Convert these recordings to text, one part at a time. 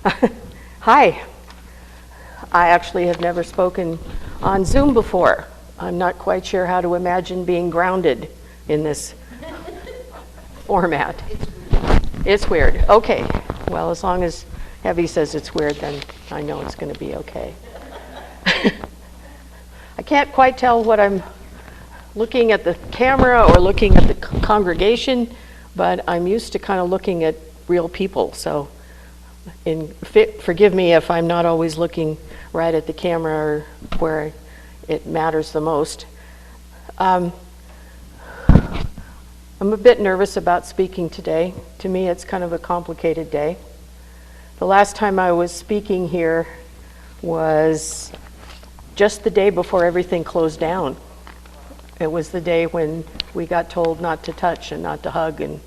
Hi. I actually have never spoken on Zoom before. I'm not quite sure how to imagine being grounded in this format. It's weird. Okay. Well, as long as Heavy says it's weird, then I know it's going to be okay. I can't quite tell what I'm looking at the camera or looking at the congregation, but I'm used to kind of looking at real people. So forgive me if I'm not always looking right at the camera or where it matters the most. I'm a bit nervous about speaking today. To me, it's kind of a complicated day. The last time I was speaking here was just the day before everything closed down. It was the day when we got told not to touch and not to hug and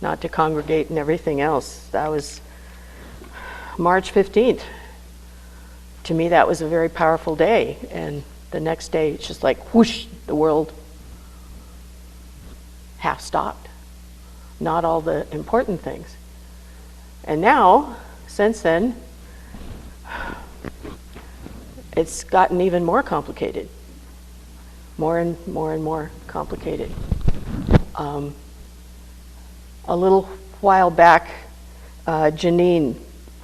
not to congregate and everything else. That was March 15th. To me, that was a very powerful day. And the next day, it's just like whoosh, the world half stopped. Not all the important things. And now, since then, it's gotten even more complicated. More and more complicated. A little while back, Janine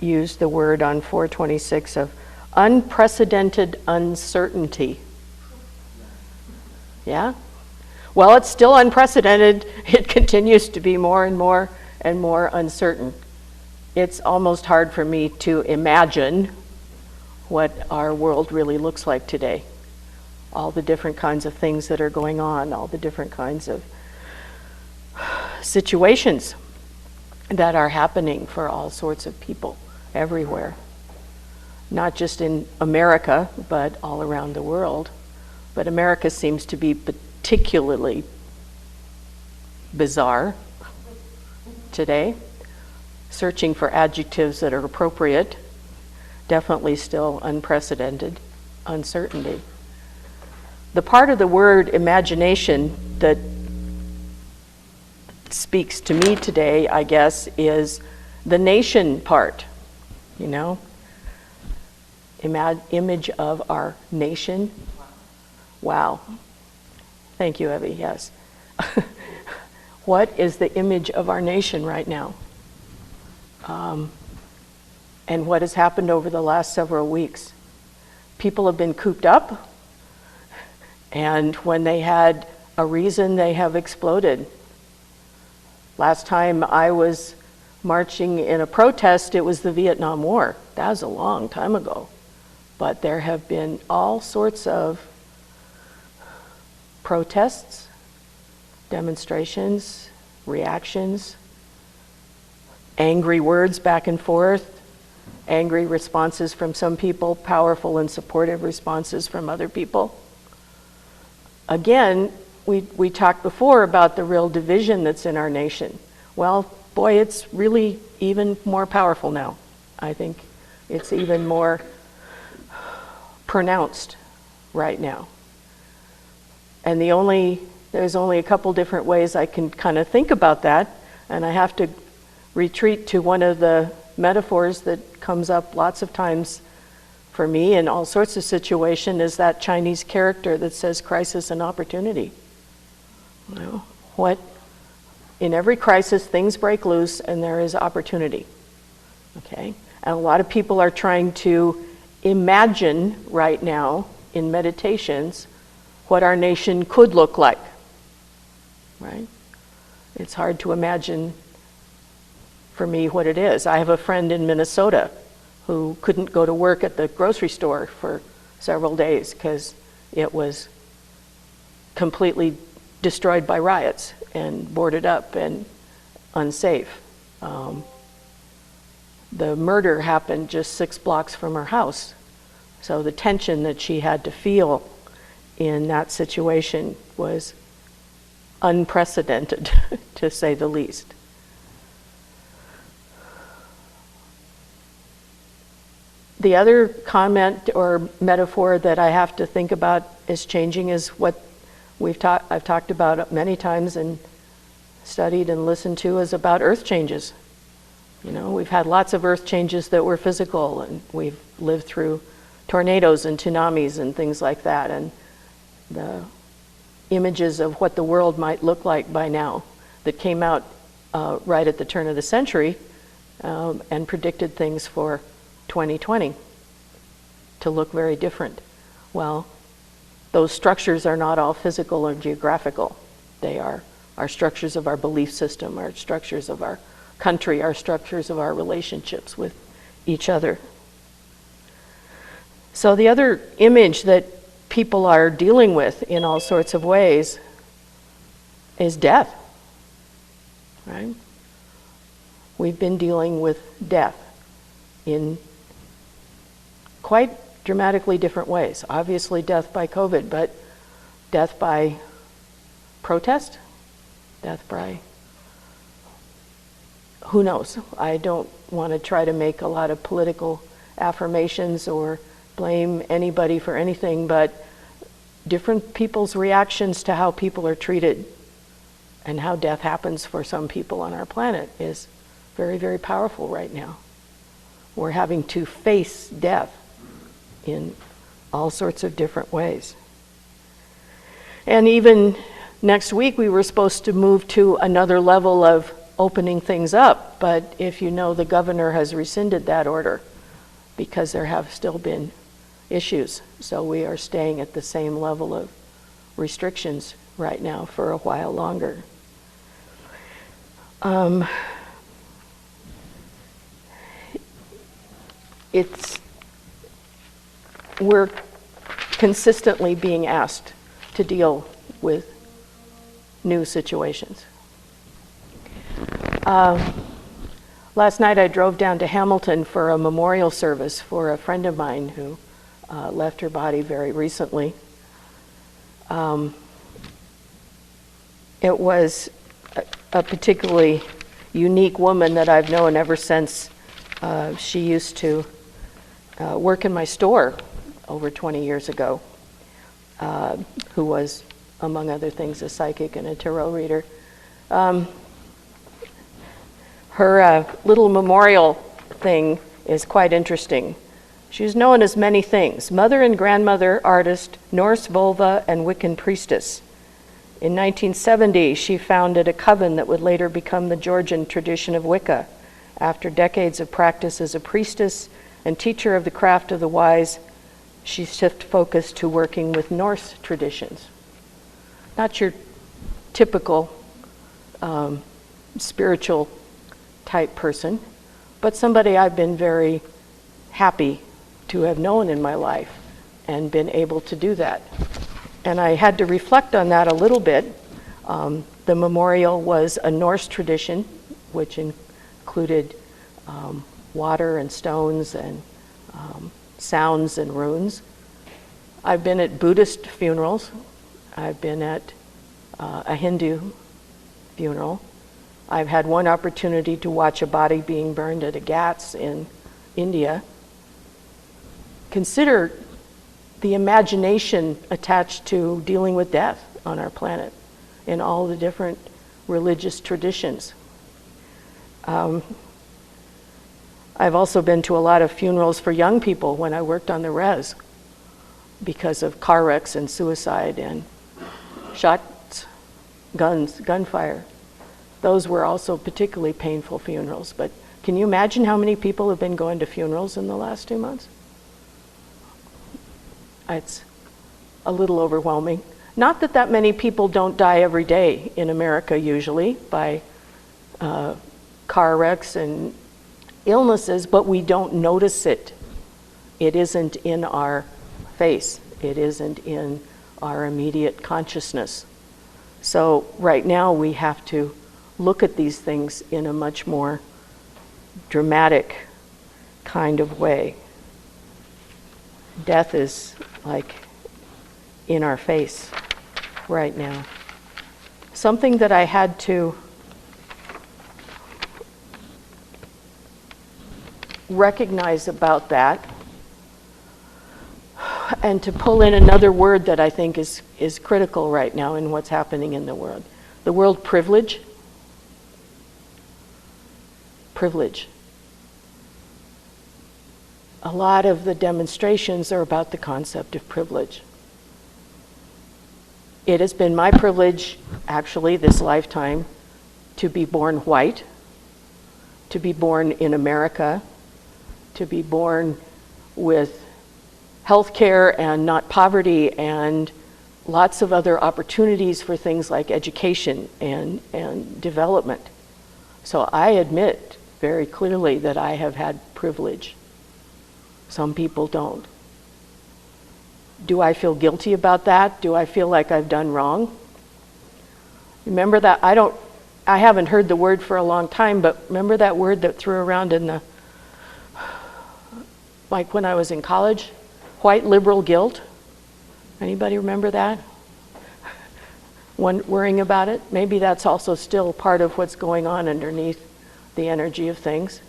used the word on 426 of unprecedented uncertainty. Yeah? Well, it's still unprecedented. It continues to be more and more and more uncertain. It's almost hard for me to imagine what our world really looks like today. All the different kinds of things that are going on, all the different kinds of situations that are happening for all sorts of people everywhere. Not just in America, but all around the world. But America seems to be particularly bizarre today. Searching for adjectives that are appropriate. Definitely still unprecedented uncertainty. The part of the word imagination that speaks to me today, I guess, is the nation part, you know? Image of our nation. Wow. Thank you, Evie, yes. What is the image of our nation right now? And what has happened over the last several weeks? People have been cooped up, and when they had a reason, they have exploded. Last time I was marching in a protest, it was the Vietnam War. That was a long time ago. But there have been all sorts of protests, demonstrations, reactions, angry words back and forth, angry responses from some people, powerful and supportive responses from other people. Again, we talked before about the real division that's in our nation. Well, boy, it's really even more powerful now. I think it's even more pronounced right now. And there's only a couple different ways I can kind of think about that, and I have to retreat to one of the metaphors that comes up lots of times for me in all sorts of situations, is that Chinese character that says crisis and opportunity. You know, in every crisis, things break loose and there is opportunity. Okay? And a lot of people are trying to imagine right now in meditations what our nation could look like. Right? It's hard to imagine for me what it is. I have a friend in Minnesota who couldn't go to work at the grocery store for several days because it was completely destroyed by riots and boarded up and unsafe. The murder happened just 6 blocks from her house. So the tension that she had to feel in that situation was unprecedented, to say the least. The other comment or metaphor that I have to think about is changing is what I've talked about many times and studied and listened to, is about earth changes. You know, we've had lots of earth changes that were physical, and we've lived through tornadoes and tsunamis and things like that, and the images of what the world might look like by now that came out right at the turn of the century and predicted things for 2020 to look very different. Well, those structures are not all physical or geographical. They are our structures of our belief system, our structures of our country, our structures of our relationships with each other. So the other image that people are dealing with in all sorts of ways is death, right? We've been dealing with death in quite dramatically different ways. Obviously death by COVID, but death by protest, death by who knows? I don't want to try to make a lot of political affirmations or blame anybody for anything, but different people's reactions to how people are treated and how death happens for some people on our planet is very, very powerful right now. We're having to face death in all sorts of different ways. And even next week we were supposed to move to another level of opening things up, but if you know, the governor has rescinded that order because there have still been issues. So we are staying at the same level of restrictions right now for a while longer. We're consistently being asked to deal with new situations. Last night I drove down to Hamilton for a memorial service for a friend of mine who left her body very recently. It was a particularly unique woman that I've known ever since she used to work in my store over 20 years ago, who was, among other things, a psychic and a tarot reader. Her little memorial thing is quite interesting. She was known as many things: mother and grandmother, artist, Norse vulva, and Wiccan priestess. In 1970, she founded a coven that would later become the Georgian tradition of Wicca. After decades of practice as a priestess and teacher of the craft of the wise, she shifted focus to working with Norse traditions. Not your typical spiritual type person, but somebody I've been very happy to have known in my life and been able to do that. And I had to reflect on that a little bit. The memorial was a Norse tradition, which included water and stones and sounds and runes. I've been at Buddhist funerals. I've been at a Hindu funeral. I've had one opportunity to watch a body being burned at a ghats in India. Consider the imagination attached to dealing with death on our planet in all the different religious traditions. I've also been to a lot of funerals for young people when I worked on the res because of car wrecks and suicide and shots, guns, gunfire. Those were also particularly painful funerals. But can you imagine how many people have been going to funerals in the last 2 months? It's a little overwhelming. Not that that many people don't die every day in America usually by car wrecks and illnesses, but we don't notice it. It isn't in our face. It isn't in our immediate consciousness. So right now we have to look at these things in a much more dramatic kind of way. Death is like in our face right now. Something that I had to recognize about that, and to pull in another word that I think is critical right now in what's happening in the world. The word privilege. Privilege. a lot of the demonstrations are about the concept of privilege. It has been my privilege, actually, this lifetime, to be born white, to be born in America, to be born with health care and not poverty and lots of other opportunities for things like education and development. So I admit very clearly that I have had privilege. Some people don't. Do I feel guilty about that? Do I feel like I've done wrong? Remember that, I haven't heard the word for a long time, but remember that word that threw around like when I was in college? White liberal guilt? Anybody remember that? Worrying about it? Maybe that's also still part of what's going on underneath the energy of things.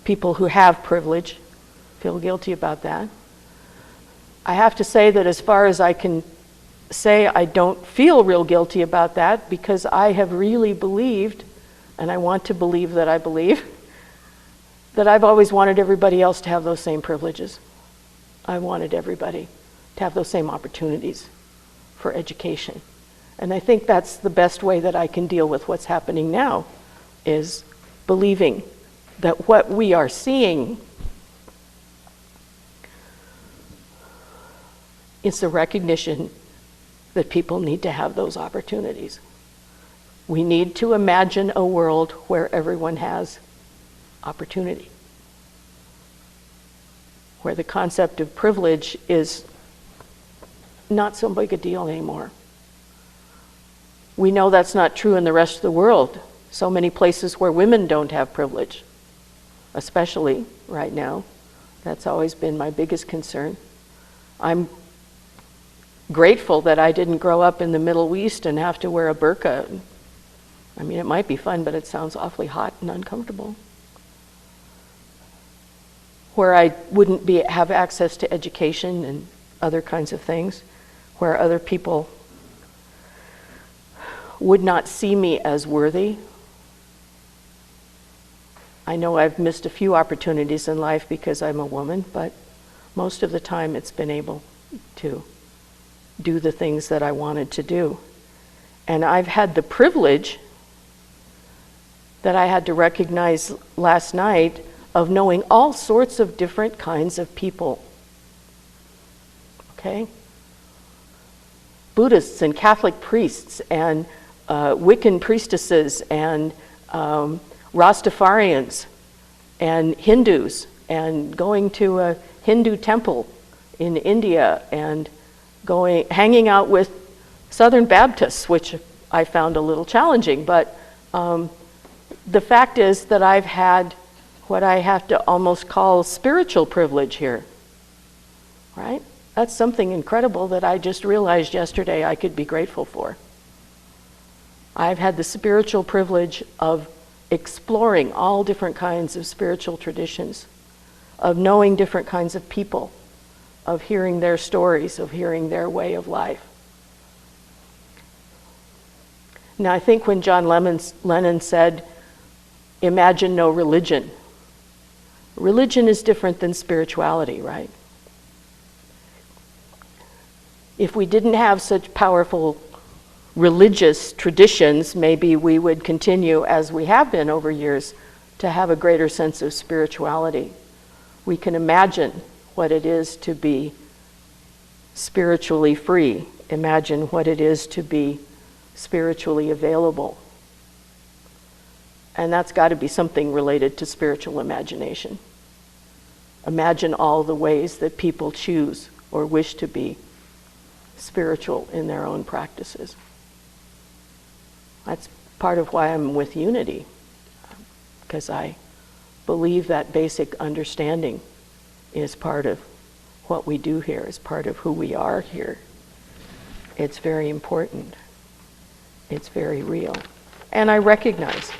People who have privilege feel guilty about that. I have to say that as far as I can say, I don't feel real guilty about that, because I have really believed, and I want to believe that I believe, that I've always wanted everybody else to have those same privileges. I wanted everybody to have those same opportunities for education. And I think that's the best way that I can deal with what's happening now, is believing that what we are seeing is a recognition that people need to have those opportunities. We need to imagine a world where everyone has opportunity, where the concept of privilege is not so big a deal anymore. We know that's not true in the rest of the world. So many places where women don't have privilege, especially right now. That's always been my biggest concern. I'm grateful that I didn't grow up in the Middle East and have to wear a burqa. I mean, it might be fun, but it sounds awfully hot and uncomfortable. Where I wouldn't have access to education and other kinds of things, where other people would not see me as worthy. I know I've missed a few opportunities in life because I'm a woman, but most of the time it's been able to do the things that I wanted to do. And I've had the privilege that I had to recognize last night of knowing all sorts of different kinds of people. Okay? Buddhists and Catholic priests and Wiccan priestesses and Rastafarians and Hindus, and going to a Hindu temple in India and hanging out with Southern Baptists, which I found a little challenging, but the fact is that I've had what I have to almost call spiritual privilege here, right? That's something incredible that I just realized yesterday I could be grateful for. I've had the spiritual privilege of exploring all different kinds of spiritual traditions, of knowing different kinds of people, of hearing their stories, of hearing their way of life. Now, I think when John Lennon said, "Imagine no religion," religion is different than spirituality, right? If we didn't have such powerful religious traditions, maybe we would continue, as we have been over years, to have a greater sense of spirituality. We can imagine what it is to be spiritually free, imagine what it is to be spiritually available. And that's got to be something related to spiritual imagination. Imagine all the ways that people choose or wish to be spiritual in their own practices. That's part of why I'm with Unity, because I believe that basic understanding is part of what we do here, is part of who we are here. It's very important. It's very real. And I recognize,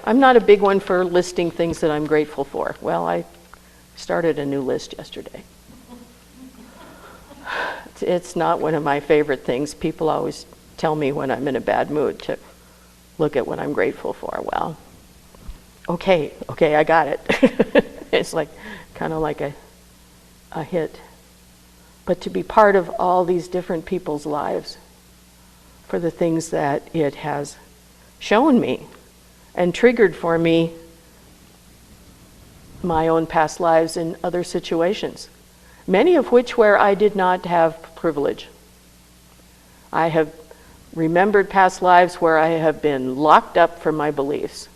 I'm not a big one for listing things that I'm grateful for. Well, I started a new list yesterday. It's not one of my favorite things. People always tell me when I'm in a bad mood to look at what I'm grateful for. Well, okay, I got it. It's like kind of like a a hit, but to be part of all these different people's lives for the things that it has shown me and triggered for me my own past lives in other situations, many of which where I did not have privilege. I have remembered past lives where I have been locked up for my beliefs.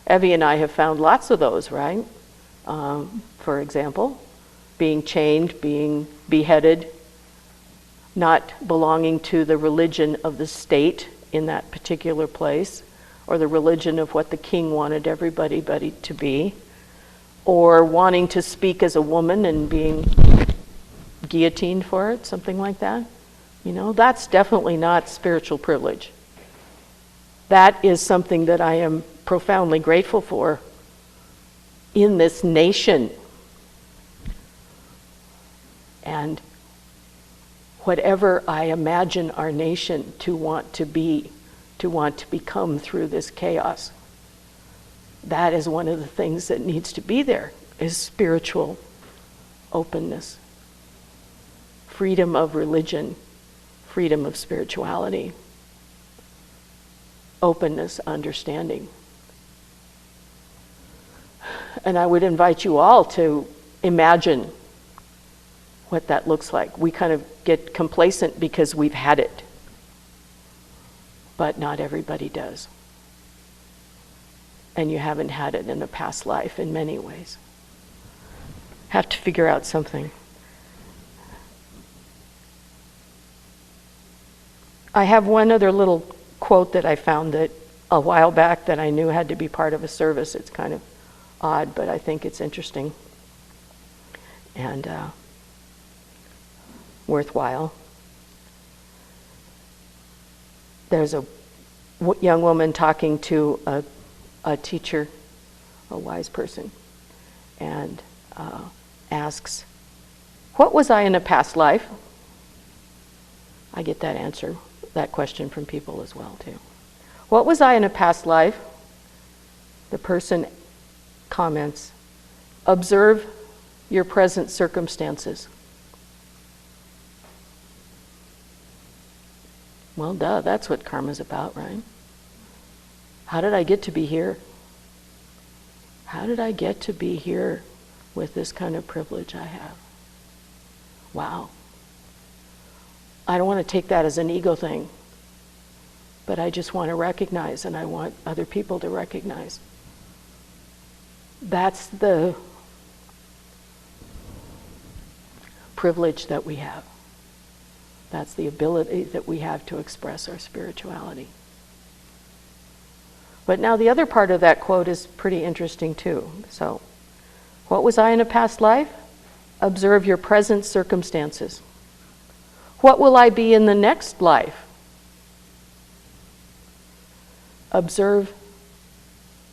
Evie and I have found lots of those, right? For example, being chained, being beheaded, not belonging to the religion of the state in that particular place, or the religion of what the king wanted everybody to be, or wanting to speak as a woman and being guillotined for it, something like that. You know, that's definitely not spiritual privilege. That is something that I am profoundly grateful for in this nation. And whatever I imagine our nation to want to be, to want to become through this chaos, that is one of the things that needs to be there, is spiritual openness, freedom of religion, freedom of spirituality, openness, understanding. And I would invite you all to imagine what that looks like. We kind of get complacent because we've had it, but not everybody does. And you haven't had it in a past life in many ways. Have to figure out something. I have one other little quote that I found that a while back that I knew had to be part of a service. It's kind of odd, but I think it's interesting and worthwhile. There's a young woman talking to a teacher, a wise person, and asks, "What was I in a past life?" I get that question from people as well too. What was I in a past life? The person comments, "Observe your present circumstances." Well, duh, that's what karma's about, right? How did I get to be here? How did I get to be here with this kind of privilege I have? Wow. I don't want to take that as an ego thing, but I just want to recognize, and I want other people to recognize. That's the privilege that we have. That's the ability that we have to express our spirituality. But now the other part of that quote is pretty interesting too. So, what was I in a past life? Observe your present circumstances. What will I be in the next life? Observe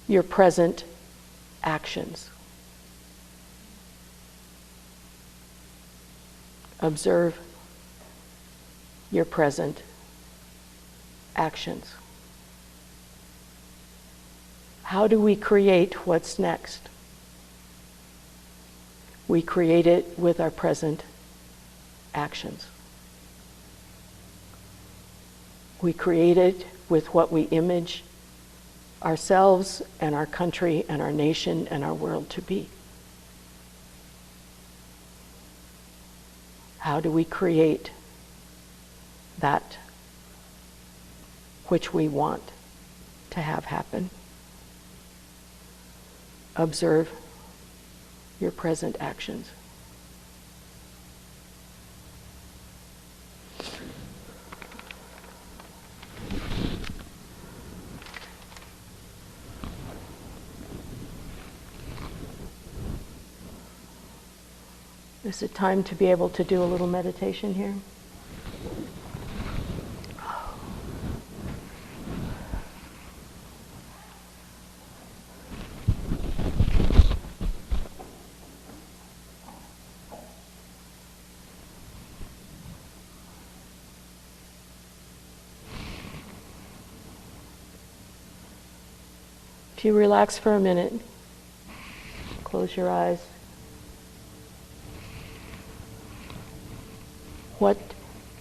your present actions. Observe your present actions. How do we create what's next? We create it with our present actions. We create it with what we image ourselves and our country and our nation and our world to be. How do we create that which we want to have happen? Observe your present actions. Is it time to be able to do a little meditation here? If you relax for a minute, close your eyes. What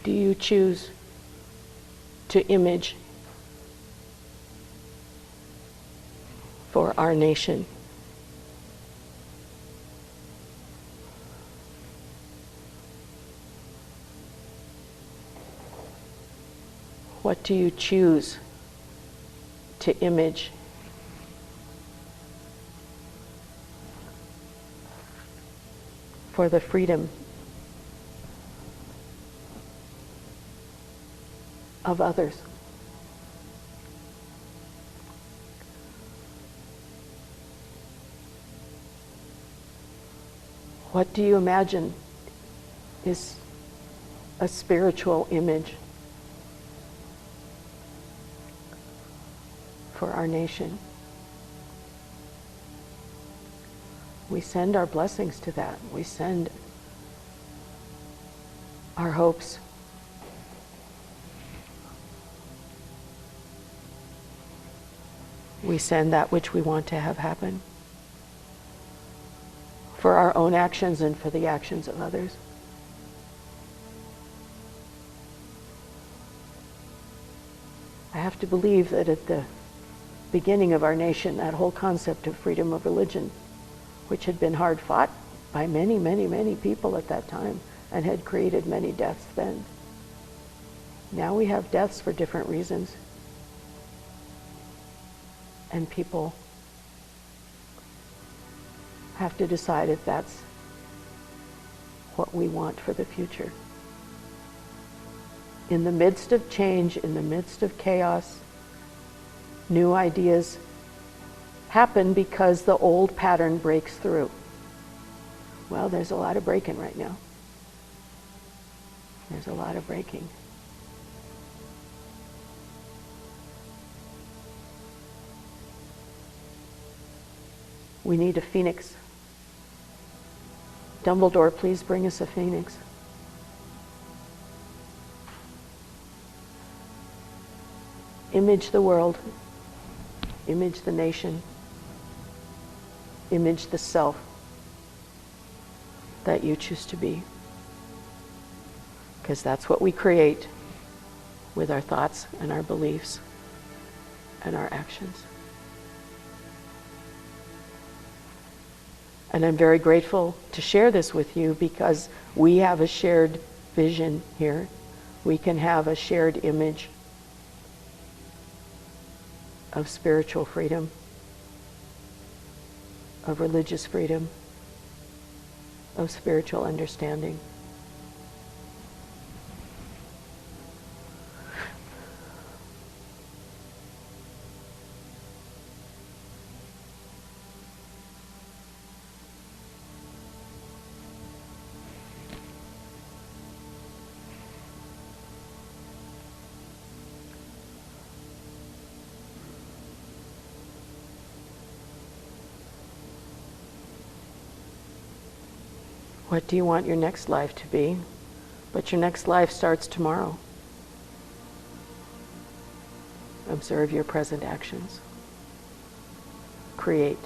do you choose to image for our nation? What do you choose to image for the freedom of others? What do you imagine is a spiritual image for our nation? We send our blessings to that. We send our hopes. We send that which we want to have happen for our own actions and for the actions of others. I have to believe that at the beginning of our nation, that whole concept of freedom of religion, which had been hard fought by many, many, many people at that time and had created many deaths then. Now we have deaths for different reasons. And people have to decide if that's what we want for the future. In the midst of change, in the midst of chaos, new ideas happen because the old pattern breaks through. Well, there's a lot of breaking right now. There's a lot of breaking. We need a phoenix. Dumbledore, please bring us a phoenix. Image the world. Image the nation. Image the self that you choose to be. Because that's what we create with our thoughts and our beliefs and our actions. And I'm very grateful to share this with you because we have a shared vision here. We can have a shared image of spiritual freedom, of religious freedom, of spiritual understanding. What do you want your next life to be? But your next life starts tomorrow. Observe your present actions. Create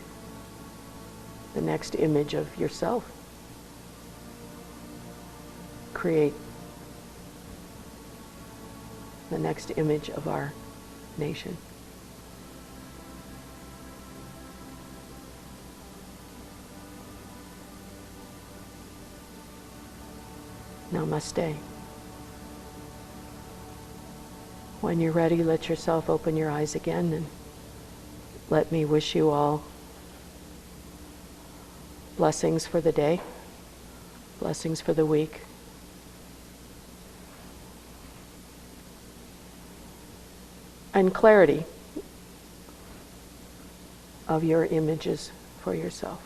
the next image of yourself. Create the next image of our nation. Namaste. When you're ready, let yourself open your eyes again and let me wish you all blessings for the day, blessings for the week, and clarity of your images for yourself.